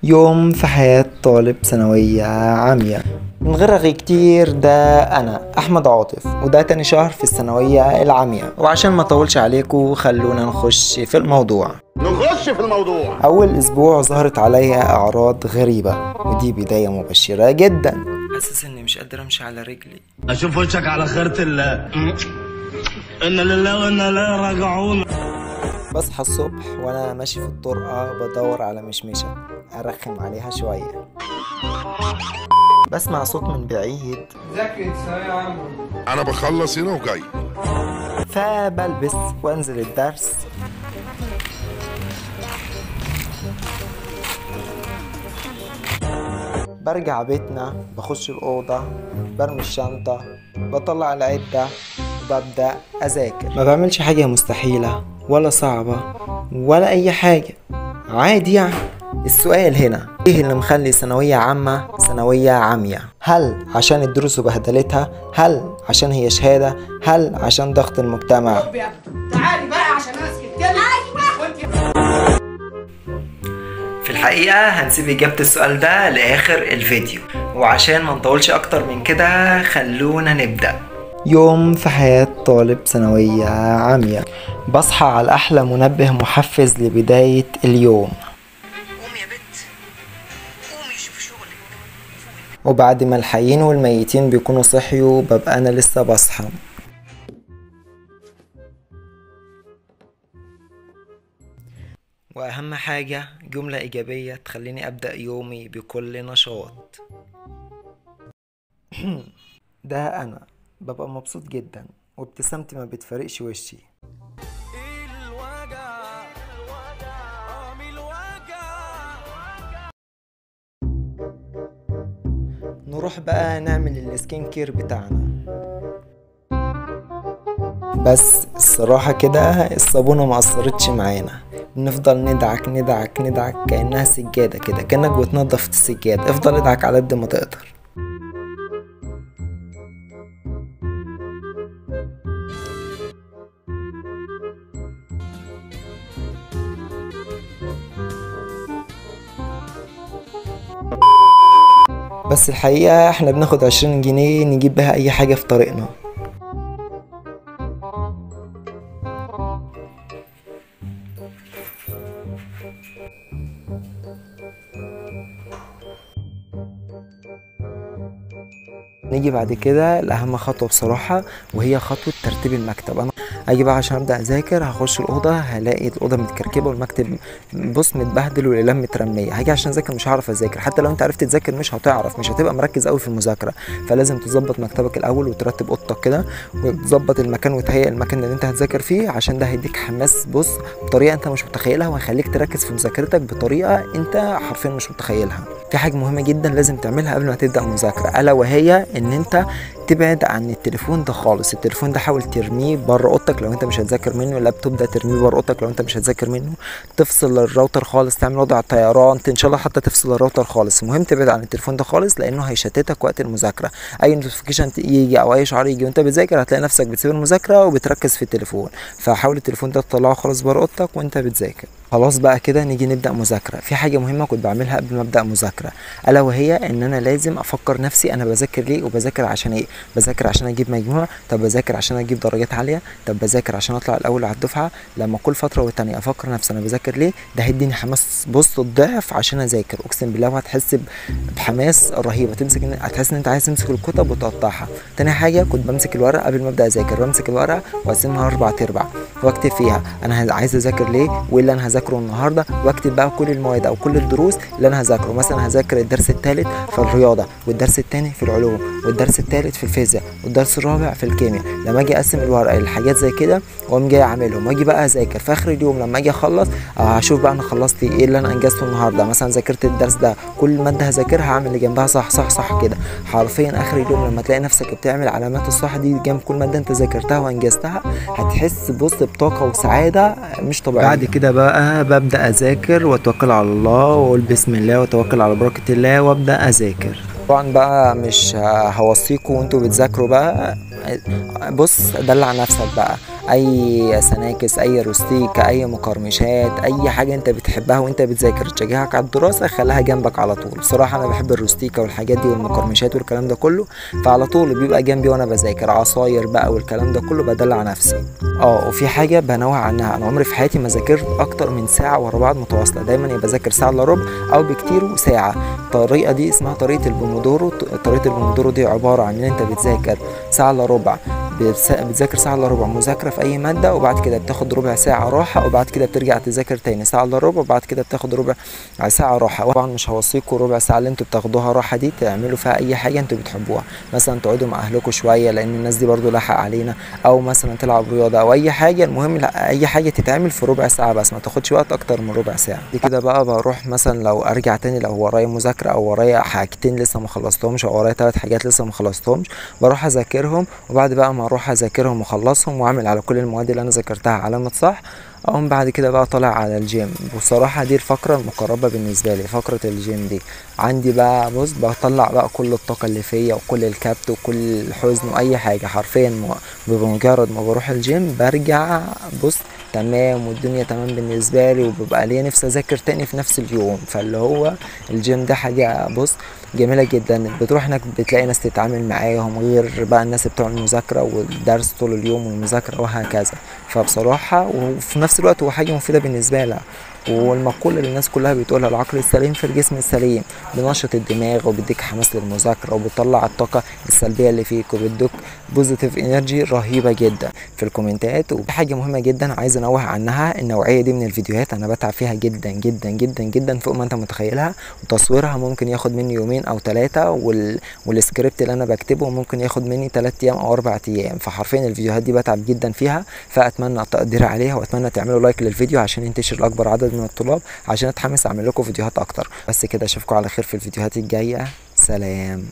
يوم في حياة طالب ثانوية عامية من غير رغي كتير. ده أنا أحمد عاطف، وده تاني شهر في الثانوية العامية. وعشان ما أطولش عليكم خلونا نخش في الموضوع. أول أسبوع ظهرت عليا أعراض غريبة، ودي بداية مبشرة جدا. حاسس إني مش قادر أمشي على رجلي، أشوف وشك على خيرة الله. إن لله وإنا إليه راجعون. بصحى الصبح وانا ماشي في الطرقة بدور على مشمشة ارخم عليها شوية، بسمع صوت من بعيد ذاكر ثانوية عامة. انا بخلص هنا وجاي، فبلبس وانزل الدرس. برجع بيتنا، بخش الأوضة، برمي الشنطة، بطلع العدة وببدأ أذاكر. ما بعملش حاجة مستحيلة ولا صعبة ولا أي حاجة، عادي يعني. السؤال هنا، ايه اللي مخلي ثانوية عامة ثانوية عامية؟ هل عشان الدروس وبهدلتها؟ هل عشان هي شهادة؟ هل عشان ضغط المجتمع؟ تعالي بقى عشان اسكت كده. في الحقيقة هنسيب إجابة السؤال ده لآخر الفيديو، وعشان ما نطولش أكتر من كده خلونا نبدأ. يوم في حياة طالب ثانوية عامية. بصحى على أحلى منبه محفز لبداية اليوم. قومي يا بنت، قومي شوفي شغلك. وبعد ما الحيين والميتين بيكونوا صحيوا ببقى أنا لسه بصحى. وأهم حاجة جملة إيجابية تخليني أبدأ يومي بكل نشاط. ده أنا ببقى مبسوط جدا وابتسامتي ما بتفارقش وشي. نروح بقى نعمل السكين كير بتاعنا. بس الصراحة كده الصابونة ما أثرتش معانا، بنفضل ندعك ندعك ندعك كأنها سجادة كده، كأنك بتنضف السجادة. افضل ادعك على قد ما تقدر. بس الحقيقة احنا بناخد 20 جنيه نجيب بها اي حاجة في طريقنا. نيجي بعد كده لأهم خطوة بصراحة، وهي خطوة ترتيب المكتب. أنا أجي بقى عشان أبدأ أذاكر، هخش الأوضة هلاقي الأوضة متكركبة والمكتب بص متبهدل والأقلام مترمية. هاجي عشان أذاكر مش هعرف أذاكر، حتى لو أنت عرفت تذاكر مش هتعرف، مش هتبقى مركز أوي في المذاكرة. فلازم تظبط مكتبك الأول وترتب أوضتك كده وتظبط المكان وتهيئ المكان اللي أنت هتذاكر فيه، عشان ده هيديك حماس بص بطريقة أنت مش متخيلها، وهيخليك تركز في مذاكرتك بطريقة أنت حرفيا مش متخيلها. في حاجة مهمة جدا لازم تعملها قبل ما تبدأ المذاكرة، ألا وهي إن أنت تبعد عن التليفون ده خالص. التليفون ده حاول ترميه بره اوضتك لو انت مش هتذاكر منه، اللابتوب ده ترميه بره اوضتك لو انت مش هتذاكر منه. تفصل الراوتر خالص، تعمل وضع طيران، ان شاء الله حتى تفصل الراوتر خالص. المهم تبعد عن التليفون ده خالص، لانه هيشتتك وقت المذاكره. اي نوتيفيكيشن يجي او اي شعار يجي وانت بتذاكر هتلاقي نفسك بتسيب المذاكره وبتركز في التليفون. فحاول التليفون ده تطلعه خالص بره اوضتك وانت بتذاكر. خلاص بقى كده نيجي نبدا مذاكره. في حاجه مهمه كنت بعملها قبل ما ابدا مذاكره، الا وهي ان انا لازم افكر نفسي انا بذاكر ليه وبذاكر عشان ايه. بذاكر عشان اجيب مجموع؟ طب بذاكر عشان اجيب درجات عاليه؟ طب بذاكر عشان اطلع الاول على الدفعه؟ لما كل فتره والتانيه افكر نفسي انا بذاكر ليه، ده هيديني حماس بص الضعف عشان اذاكر. اقسم بالله وهتحس بحماس رهيبه، هتحس ان انت عايز تمسك الكتب وتقطعها. تاني حاجه كنت بمسك الورقه قبل ما ابدا اذاكر، بمسك الورقه واقسمها 4 ارباع واكتب فيها انا عايز اذاكر ليه وايه اللي انا هذاكره النهارده، واكتب بقى كل المواد او كل الدروس اللي انا هذاكره. مثلا هذاكر الدرس الثالث في الرياضه، والدرس الثاني في العلوم، والدرس الثالث في الفيزياء، والدرس الرابع في الكيمياء. لما اجي اقسم الورقه لحاجات زي كده واقوم جاي اعملهم، واجي بقى اذاكر في اخر اليوم لما اجي اخلص هشوف بقى انا خلصت ايه اللي انا انجزته النهارده. مثلا ذاكرت الدرس ده، كل ماده هذاكرها هعمل اللي جنبها صح صح صح كده. حرفيا اخر اليوم لما تلاقي نفسك بتعمل علامات الصح دي جنب كل ماده انت ذاكرتها وانجزتها، هتحس بص بطاقه وسعاده مش طبيعيه. بعد كده بقى ببدا اذاكر واتوكل على الله واقول بسم الله واتوكل على بركه الله وابدا اذاكر. طبعا بقى مش هوصيكوا وانتوا بتذاكروا بقى بص دلع نفسك بقى. اي سناكس، اي روستيك، اي مقرمشات، اي حاجه انت بتحبها وانت بتذاكر تشجعك على الدراسه خليها جنبك على طول. بصراحه انا بحب الروستيكه والحاجات دي والمقرمشات والكلام ده كله، فعلى طول بيبقى جنبي وانا بذاكر عصاير بقى والكلام ده كله، بدلع نفسي. وفي حاجه بنوع عنها، انا عمري في حياتي ما ذاكرت اكتر من ساعه ورا بعض متواصله، دايما يبقى بذاكر ساعه الا ربع او بكتير ساعه. الطريقه دي اسمها طريقه البومودورو. طريقه البومودورو دي عباره عن ان انت بتذاكر ساعه الا ربع، بتذاكر ساعه الا ربع مذاكره في اي ماده، وبعد كده بتاخد ربع ساعه راحه، وبعد كده بترجع تذاكر تاني ساعه الا ربع، وبعد كده بتاخد ربع ساعه راحه. طبعا مش هوصيكم ربع ساعه اللي انتوا بتاخدوها راحه دي تعملوا فيها اي حاجه انتوا بتحبوها، مثلا تقعدوا مع اهلكم شويه لان الناس دي برضو لاحق علينا، او مثلا تلعب رياضه او اي حاجه. المهم اي حاجه تتعمل في ربع ساعه بس، ما تاخدش وقت اكتر من ربع ساعه. دي كده بقى بروح مثلا لو ارجع تاني، لو ورايا مذاكره او ورايا حاجتين لسه ما خلصتهمش او ورايا 3 حاجات لسه ما خلصتهمش، بروح اذاكرهم، وبعد بقى ما اروح اذاكرهم واخلصهم واعمل على كل المواد اللي انا ذاكرتها علامه صح، اقوم بعد كده بقى طالع على الجيم. بصراحه دي الفقره المقربه بالنسبه لي، فقره الجيم دي عندي بقى. بص بطلع بقى كل الطاقه اللي فيا وكل الكبت وكل الحزن واي حاجه حرفيا. بمجرد ما بروح الجيم برجع بص تمام، والدنيا تمام بالنسبه لي، وببقى ليا نفسي اذاكر تاني في نفس اليوم. فاللي هو الجيم ده حاجه بص جميله جدا. بتروح هناك بتلاقي ناس تتعامل معاهم غير بقى الناس بتوع المذاكره والدرس طول اليوم والمذاكره وهكذا. فبصراحه وفي نفس الوقت هو حاجه مفيده بالنسبه لها. والمقولة اللي الناس كلها بتقولها العقل السليم في الجسم السليم، بنشط الدماغ وبيديك حماس للمذاكرة وبتطلع الطاقة السلبية اللي فيك وبيديك بوزيتيف انرجي رهيبة جدا في الكومنتات. وحاجة مهمة جدا عايز انوه عنها، النوعية دي من الفيديوهات انا بتعب فيها جدا جدا جدا جدا فوق ما انت متخيلها، وتصويرها ممكن ياخد مني 2 أو 3 والسكريبت اللي انا بكتبه ممكن ياخد مني 3 ايام او 4 ايام. فحرفيا الفيديوهات دي بتعب جدا فيها، فاتمنى التقدير عليها، واتمنى تعملوا لايك للفيديو عشان ينتشر لاكبر عدد من الطلاب، عشان اتحمس اعمل لكم فيديوهات اكتر. بس كده اشوفكم على خير في الفيديوهات الجايه، سلام.